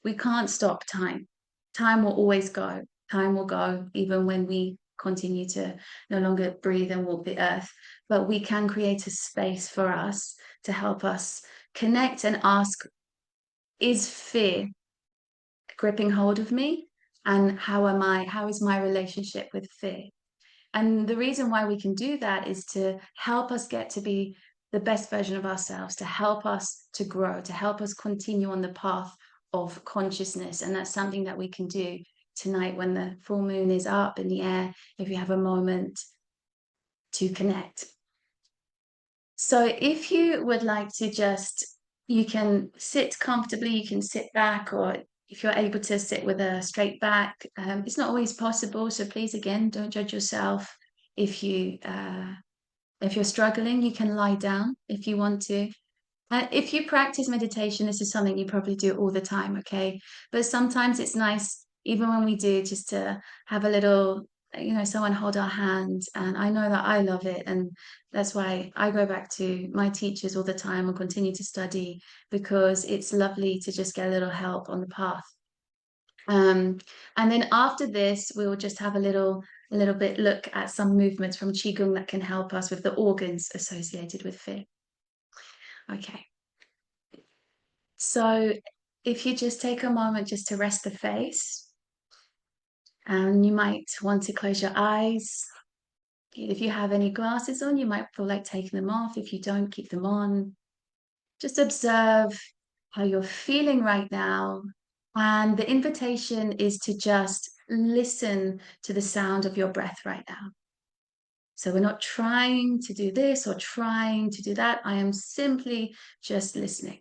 We can't stop time. Time will always go. Time will go even when we continue to no longer breathe and walk the earth. But we can create a space for us to help us connect and ask, is fear gripping hold of me? And how is my relationship with fear? And the reason why we can do that is to help us get to be the best version of ourselves, to help us to grow, to help us continue on the path of consciousness. And that's something that we can do tonight when the full moon is up in the air, if you have a moment to connect. So if you would like to you can sit comfortably, you can sit back, or if you're able to sit with a straight back, it's not always possible. So please, again, don't judge yourself. If you're struggling, you can lie down if you want to. If you practice meditation, this is something you probably do all the time, okay? But sometimes it's nice, even when we do, just to have a little, someone hold our hand. And I know that I love it. And that's why I go back to my teachers all the time and continue to study, because it's lovely to just get a little help on the path. And then after this, we'll just have a little bit look at some movements from Qigong that can help us with the organs associated with fear. Okay. So if you just take a moment just to rest the face, and you might want to close your eyes. If you have any glasses on, you might feel like taking them off. If you don't, keep them on. Just observe how you're feeling right now. And the invitation is to just listen to the sound of your breath right now. So we're not trying to do this or trying to do that. I am simply just listening.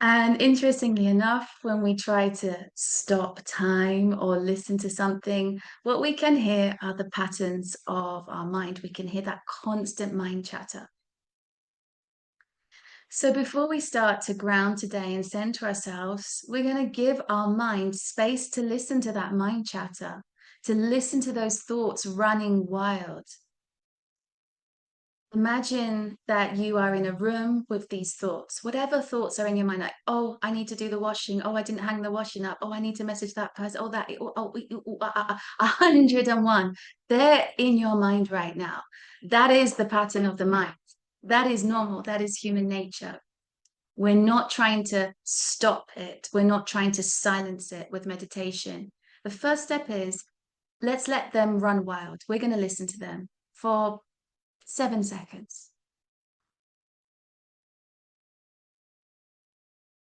And interestingly enough, when we try to stop time or listen to something, what we can hear are the patterns of our mind. We can hear that constant mind chatter. So before we start to ground today and center ourselves, we're going to give our mind space to listen to that mind chatter, to listen to those thoughts running wild. Imagine that you are in a room with these thoughts. Whatever thoughts are in your mind, like, oh, I need to do the washing. Oh, I didn't hang the washing up. Oh, I need to message that person. Oh, 101. They're in your mind right now. That is the pattern of the mind. That is normal. That is human nature. We're not trying to stop it. We're not trying to silence it with meditation. The first step is, let's let them run wild. We're going to listen to them for 7 seconds.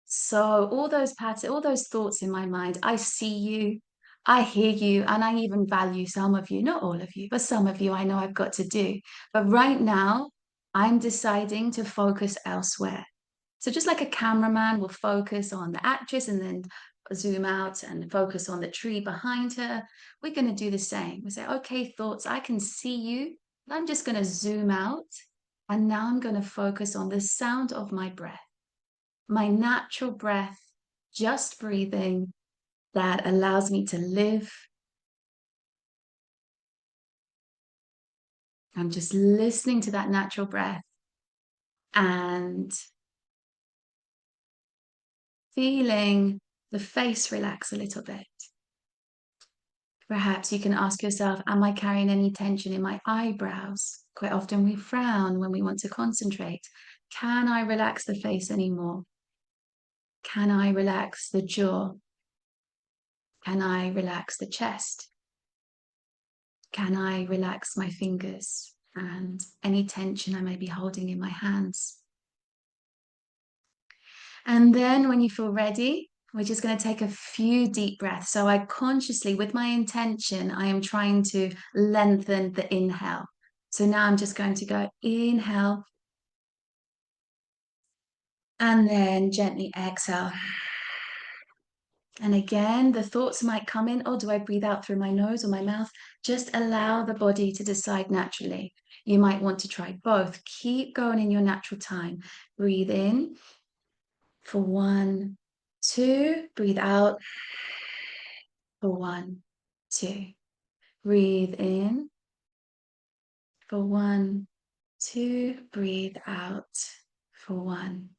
So all those patterns, all those thoughts in my mind, I see you, I hear you, and I even value some of you, not all of you, but some of you I know I've got to do. But right now, I'm deciding to focus elsewhere. So just like a cameraman will focus on the actress and then zoom out and focus on the tree behind her, we're going to do the same. We say, okay, thoughts, I can see you. I'm just going to zoom out. And now I'm going to focus on the sound of my breath, my natural breath, just breathing, that allows me to live. I'm just listening to that natural breath and feeling the face relax a little bit. Perhaps you can ask yourself, am I carrying any tension in my eyebrows? Quite often we frown when we want to concentrate. Can I relax the face anymore? Can I relax the jaw? Can I relax the chest? Can I relax my fingers and any tension I may be holding in my hands? And then when you feel ready, we're just going to take a few deep breaths. So I consciously, with my intention, I am trying to lengthen the inhale. So now I'm just going to go inhale and then gently exhale. And again, the thoughts might come in, oh, do I breathe out through my nose or my mouth? Just allow the body to decide naturally. You might want to try both. Keep going in your natural time. Breathe in for 1, 2. Breathe out for 1, 2. Breathe in for 1, 2. Breathe out for 1,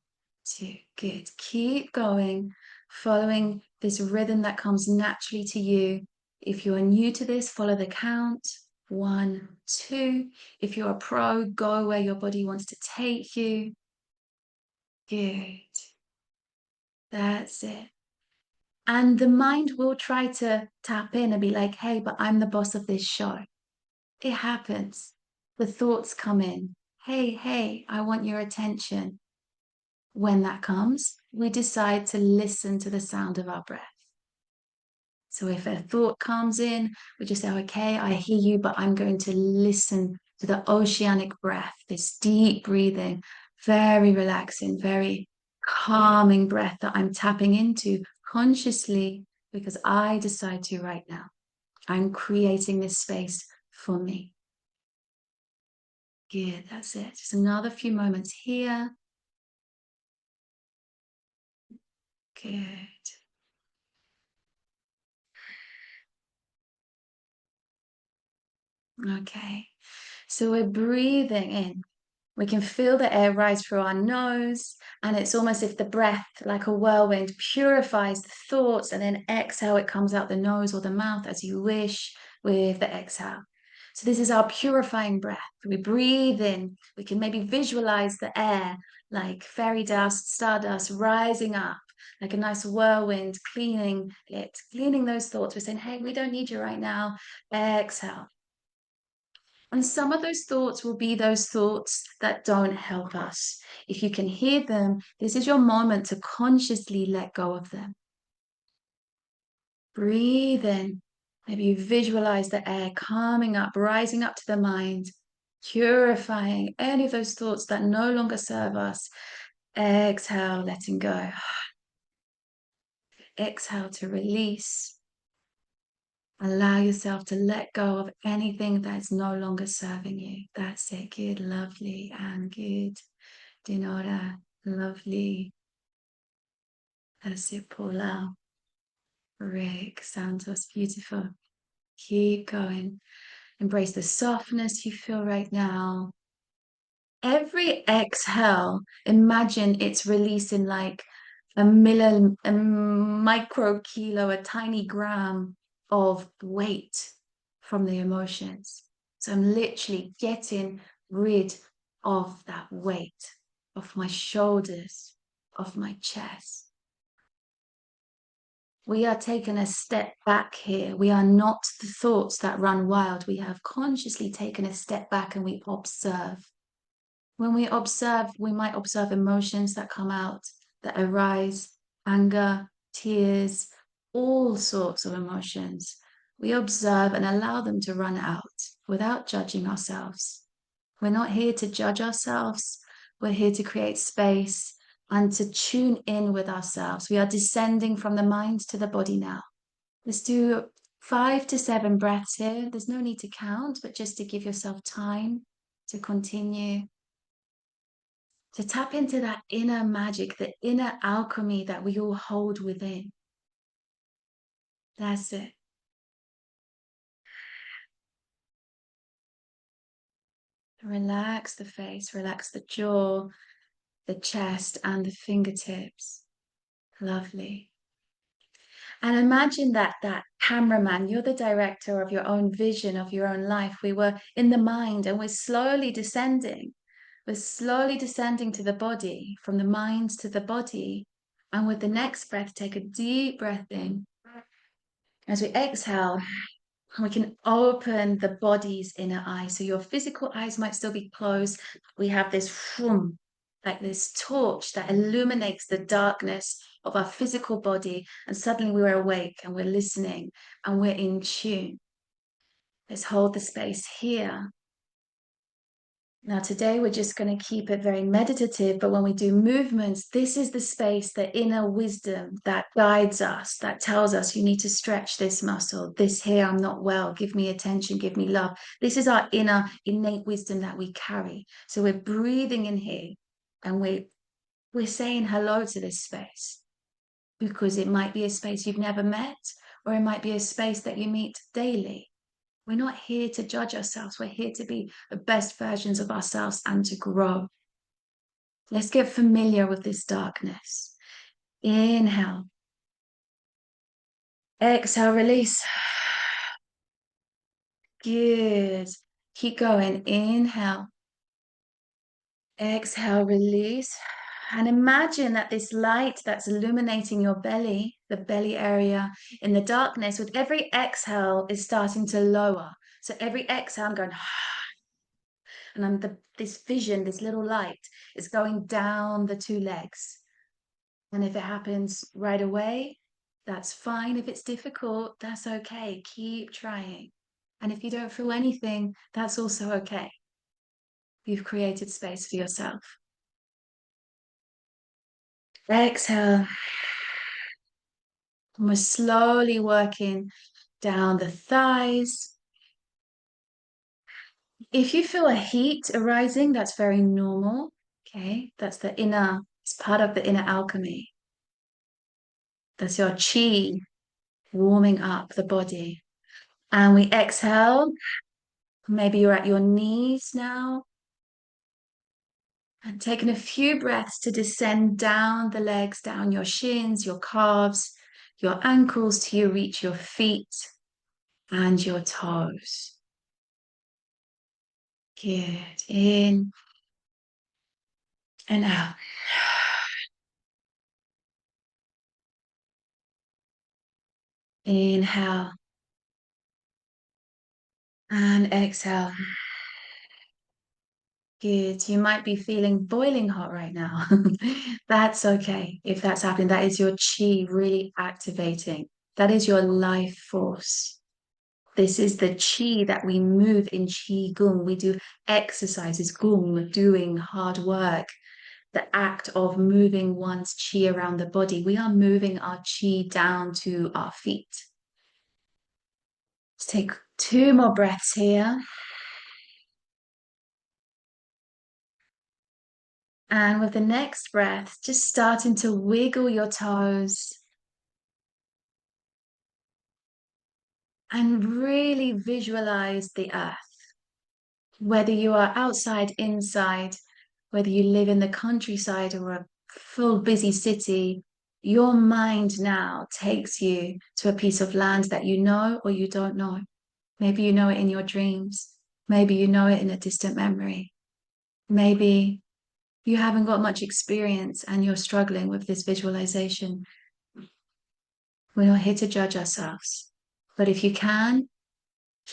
two. Good. Keep going, following this rhythm that comes naturally to you. If you're new to this, follow the count. 1, 2. If you're a pro, go where your body wants to take you. Good. That's it. And the mind will try to tap in and be like, hey, but I'm the boss of this show. It happens. The thoughts come in. Hey, I want your attention. When that comes, we decide to listen to the sound of our breath. So if a thought comes in, we just say, okay, I hear you, but I'm going to listen to the oceanic breath, this deep breathing, very relaxing, very calming breath that I'm tapping into consciously because I decide to right now. I'm creating this space for me. Good, that's it. Just another few moments here. Good. Okay. So we're breathing in. We can feel the air rise through our nose, and it's almost if the breath, like a whirlwind, purifies the thoughts, and then exhale, it comes out the nose or the mouth as you wish with the exhale. So this is our purifying breath. We breathe in. We can maybe visualize the air like fairy dust, stardust rising up, like a nice whirlwind, cleaning it, cleaning those thoughts. We're saying, hey, we don't need you right now. Exhale. And some of those thoughts will be those thoughts that don't help us. If you can hear them, this is your moment to consciously let go of them. Breathe in. Maybe you visualize the air calming up, rising up to the mind, purifying any of those thoughts that no longer serve us. Exhale, letting go. Exhale to release. Allow yourself to let go of anything that's no longer serving you. That's it. Good, lovely, and good. Dinora, lovely. That's it, Paula. Rick, Santos, beautiful. Keep going. Embrace the softness you feel right now. Every exhale, imagine it's releasing like a micro kilo, a tiny gram of weight from the emotions. So I'm literally getting rid of that weight off my shoulders, off my chest. We are taking a step back here. We are not the thoughts that run wild. We have consciously taken a step back and we observe. When we observe, we might observe emotions that come out, that arise, anger, tears, all sorts of emotions. We observe and allow them to run out without judging ourselves. We're not here to judge ourselves. We're here to create space and to tune in with ourselves. We are descending from the mind to the body now. Let's do 5 to 7 breaths here. There's no need to count, but just to give yourself time to continue to tap into that inner magic, the inner alchemy that we all hold within. That's it. Relax the face, relax the jaw, the chest, and the fingertips. Lovely. And imagine that cameraman, you're the director of your own vision, of your own life. We were in the mind and we're slowly descending. We're slowly descending to the body, from the mind to the body. And with the next breath, take a deep breath in. As we exhale, we can open the body's inner eye. So your physical eyes might still be closed. We have this shroom, like this torch that illuminates the darkness of our physical body. And suddenly we're awake and we're listening and we're in tune. Let's hold the space here. Now, today we're just going to keep it very meditative, but when we do movements, this is the space, the inner wisdom that guides us, that tells us you need to stretch this muscle, this here, I'm not well, give me attention, give me love. This is our inner innate wisdom that we carry. So we're breathing in here and we're saying hello to this space because it might be a space you've never met, or it might be a space that you meet daily. We're not here to judge ourselves. We're here to be the best versions of ourselves and to grow. Let's get familiar with this darkness. Inhale. Exhale, release. Good. Keep going. Inhale. Exhale, release. And imagine that this light that's illuminating your belly, the belly area in the darkness, with every exhale is starting to lower. So every exhale, I'm going, and this vision, this little light is going down the two legs. And if it happens right away, that's fine. If it's difficult, that's okay. Keep trying. And if you don't feel anything, that's also okay. You've created space for yourself. Exhale. And we're slowly working down the thighs. If you feel a heat arising, that's very normal. Okay, that's it's part of the inner alchemy. That's your chi warming up the body. And we exhale. Maybe you're at your knees now. And taking a few breaths to descend down the legs, down your shins, your calves, your ankles till you reach your feet and your toes. Good. In and out. Inhale and exhale. Good. You might be feeling boiling hot right now. That's okay. If that's happening, that is your chi really activating. That is your life force. This is the chi that we move in qi gong. We do exercises, gong, doing hard work, the act of moving one's chi around the body. We are moving our chi down to our feet. Let's take 2 more breaths here. And with the next breath, just starting to wiggle your toes and really visualize the earth. Whether you are outside, inside, whether you live in the countryside or a full busy city, your mind now takes you to a piece of land that you know or you don't know. Maybe you know it in your dreams. Maybe you know it in a distant memory. Maybe you haven't got much experience and you're struggling with this visualization. We're not here to judge ourselves. But if you can,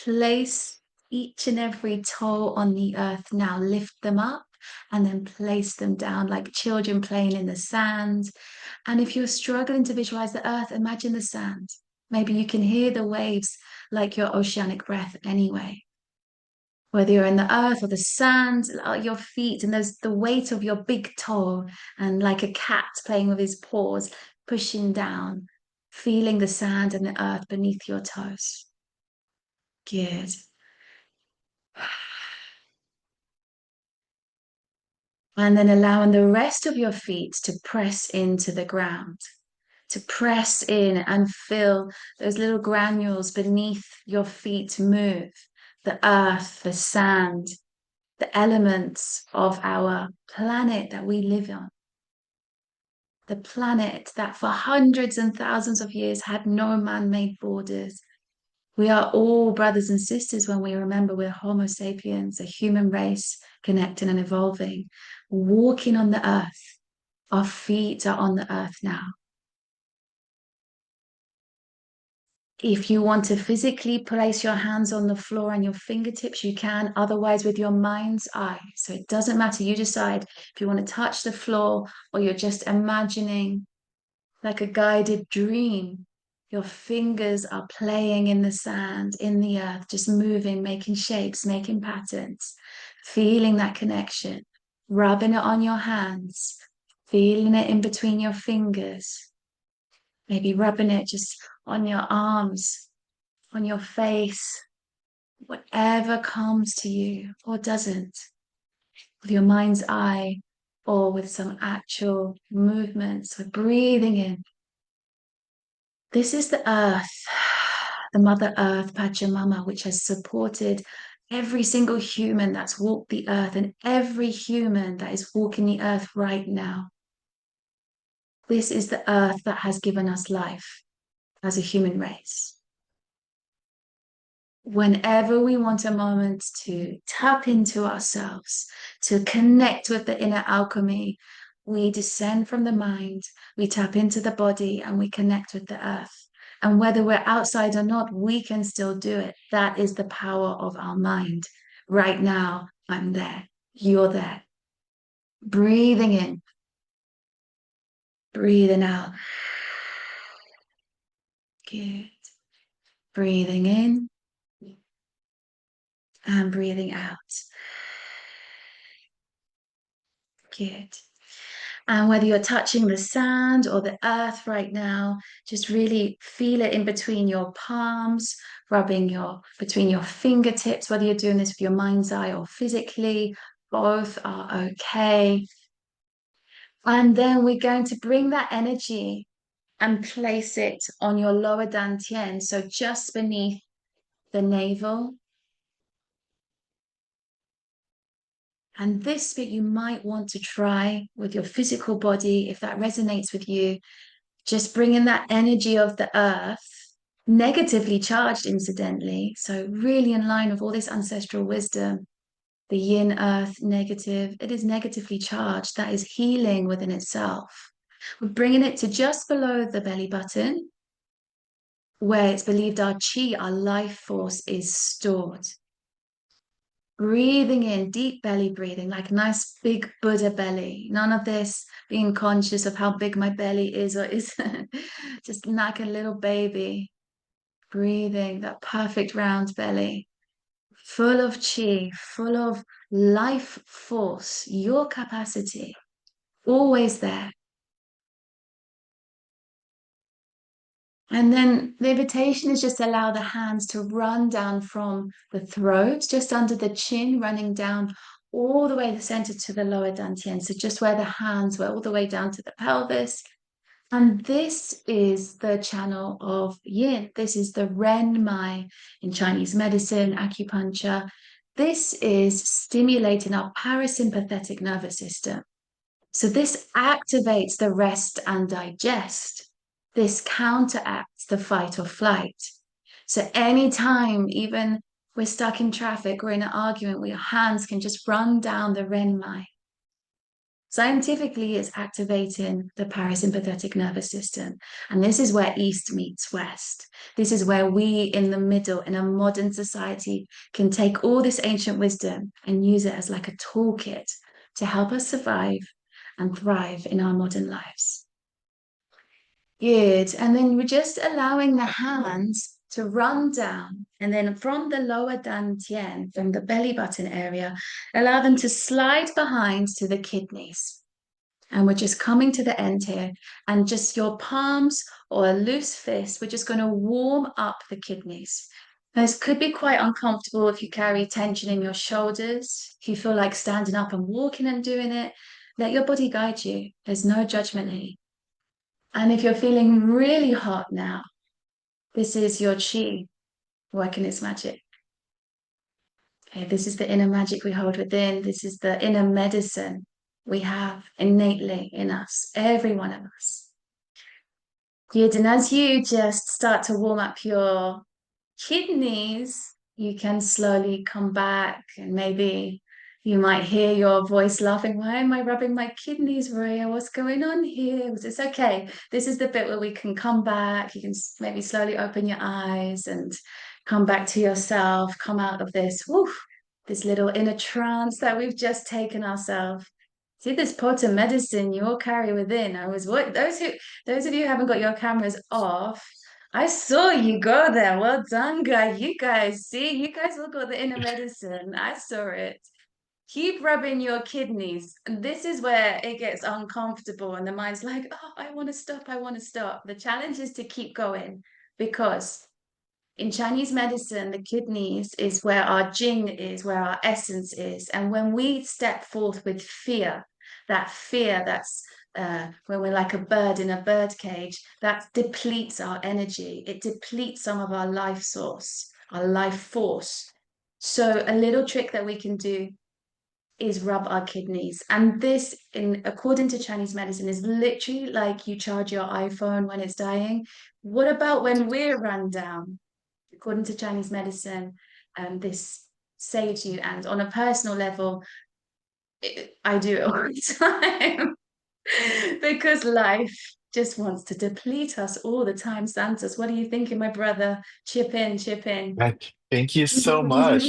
place each and every toe on the earth now, lift them up and then place them down like children playing in the sand. And if you're struggling to visualize the earth, imagine the sand. Maybe you can hear the waves like your oceanic breath anyway. Whether you're in the earth or the sand at your feet, and there's the weight of your big toe, and like a cat playing with his paws, pushing down, feeling the sand and the earth beneath your toes. Good. And then allowing the rest of your feet to press into the ground, to press in and feel those little granules beneath your feet move, the earth, the sand, the elements of our planet that we live on. The planet that for hundreds and thousands of years had no man-made borders. We are all brothers and sisters when we remember we're Homo sapiens, a human race connecting and evolving, walking on the earth. Our feet are on the earth now. If you want to physically place your hands on the floor and your fingertips, you can. Otherwise, with your mind's eye. So it doesn't matter. You decide if you want to touch the floor or you're just imagining like a guided dream. Your fingers are playing in the sand, in the earth, just moving, making shapes, making patterns, feeling that connection, rubbing it on your hands, feeling it in between your fingers, maybe rubbing it just on your arms, on your face, whatever comes to you or doesn't, with your mind's eye or with some actual movements, with breathing in. This is the earth, the Mother Earth, Pachamama, which has supported Every single human that's walked the earth and every human that is walking the earth right now. This is the earth that has given us life as a human race. Whenever we want a moment to tap into ourselves, to connect with the inner alchemy, we descend from the mind, we tap into the body, and we connect with the earth. And whether we're outside or not, we can still do it. That is the power of our mind. Right now, I'm there. You're there. Breathing in, breathing out. Good. Breathing in and breathing out. Good. And whether you're touching the sand or the earth right now, just really feel it in between your palms, rubbing your between your fingertips, whether you're doing this with your mind's eye or physically, both are okay. And then we're going to bring that energy and place it on your lower dantian, so just beneath the navel. And this bit you might want to try with your physical body if that resonates with you. Just bringing that energy of the earth, negatively charged, incidentally. So, really in line with all this ancestral wisdom. The yin earth negative, it is negatively charged. That is healing within itself. We're bringing it to just below the belly button, where it's believed our chi, our life force, is stored. Breathing in, deep belly breathing, like a nice big Buddha belly. None of this being conscious of how big my belly is or isn't. Just like a little baby. Breathing, that perfect round belly. Full of chi, full of life force, your capacity. Always there. And then the invitation is just allow the hands to run down from the throat, just under the chin, running down all the way the center to the lower dantian. So just where the hands were, all the way down to the pelvis. And this is the channel of yin. This is the Ren Mai in Chinese medicine, acupuncture. This is stimulating our parasympathetic nervous system. So this activates the rest and digest. This counteracts the fight or flight. So anytime, even we're stuck in traffic, we're in an argument, where your hands can just run down the renmai. Scientifically, it's activating the parasympathetic nervous system. And this is where East meets West. This is where we in the middle, in a modern society, can take all this ancient wisdom and use it as like a toolkit to help us survive and thrive in our modern lives. Good. And then we're just allowing the hands to run down. And then from the lower dantian, from the belly button area, allow them to slide behind to the kidneys. And we're just coming to the end here. And just your palms or a loose fist, we're just going to warm up the kidneys. This could be quite uncomfortable if you carry tension in your shoulders, if you feel like standing up and walking and doing it. Let your body guide you. There's no judgment here. And if you're feeling really hot now, this is your chi working its magic. Okay, this is the inner magic we hold within. This is the inner medicine we have innately in us, every one of us. Good. And as you just start to warm up your kidneys, you can slowly come back, and maybe you might hear your voice laughing. Why am I rubbing my kidneys, Maria? What's going on here? It's okay. This is the bit where we can come back. You can maybe slowly open your eyes and come back to yourself, come out of this little inner trance that we've just taken ourselves. See this pot of medicine you all carry within. Those of you who haven't got your cameras off, I saw you go there. Well done, guys. You guys, see, you guys all got the inner medicine. I saw it. Keep rubbing your kidneys. And this is where it gets uncomfortable, and the mind's like, oh, I want to stop. I want to stop. The challenge is to keep going, because in Chinese medicine, the kidneys is where our jing is, where our essence is. And when we step forth with fear that's when we're like a bird in a bird cage, that depletes our energy. It depletes some of our life source, our life force. So a little trick that we can do is rub our kidneys. And this, in according to Chinese medicine, is literally like you charge your iPhone when it's dying. What about when we're run down? According to Chinese medicine, this saves you. And on a personal level, I do it all the time because life just wants to deplete us all the time. Santos, what are you thinking, my brother? Chip in, chip in. Thank you so much.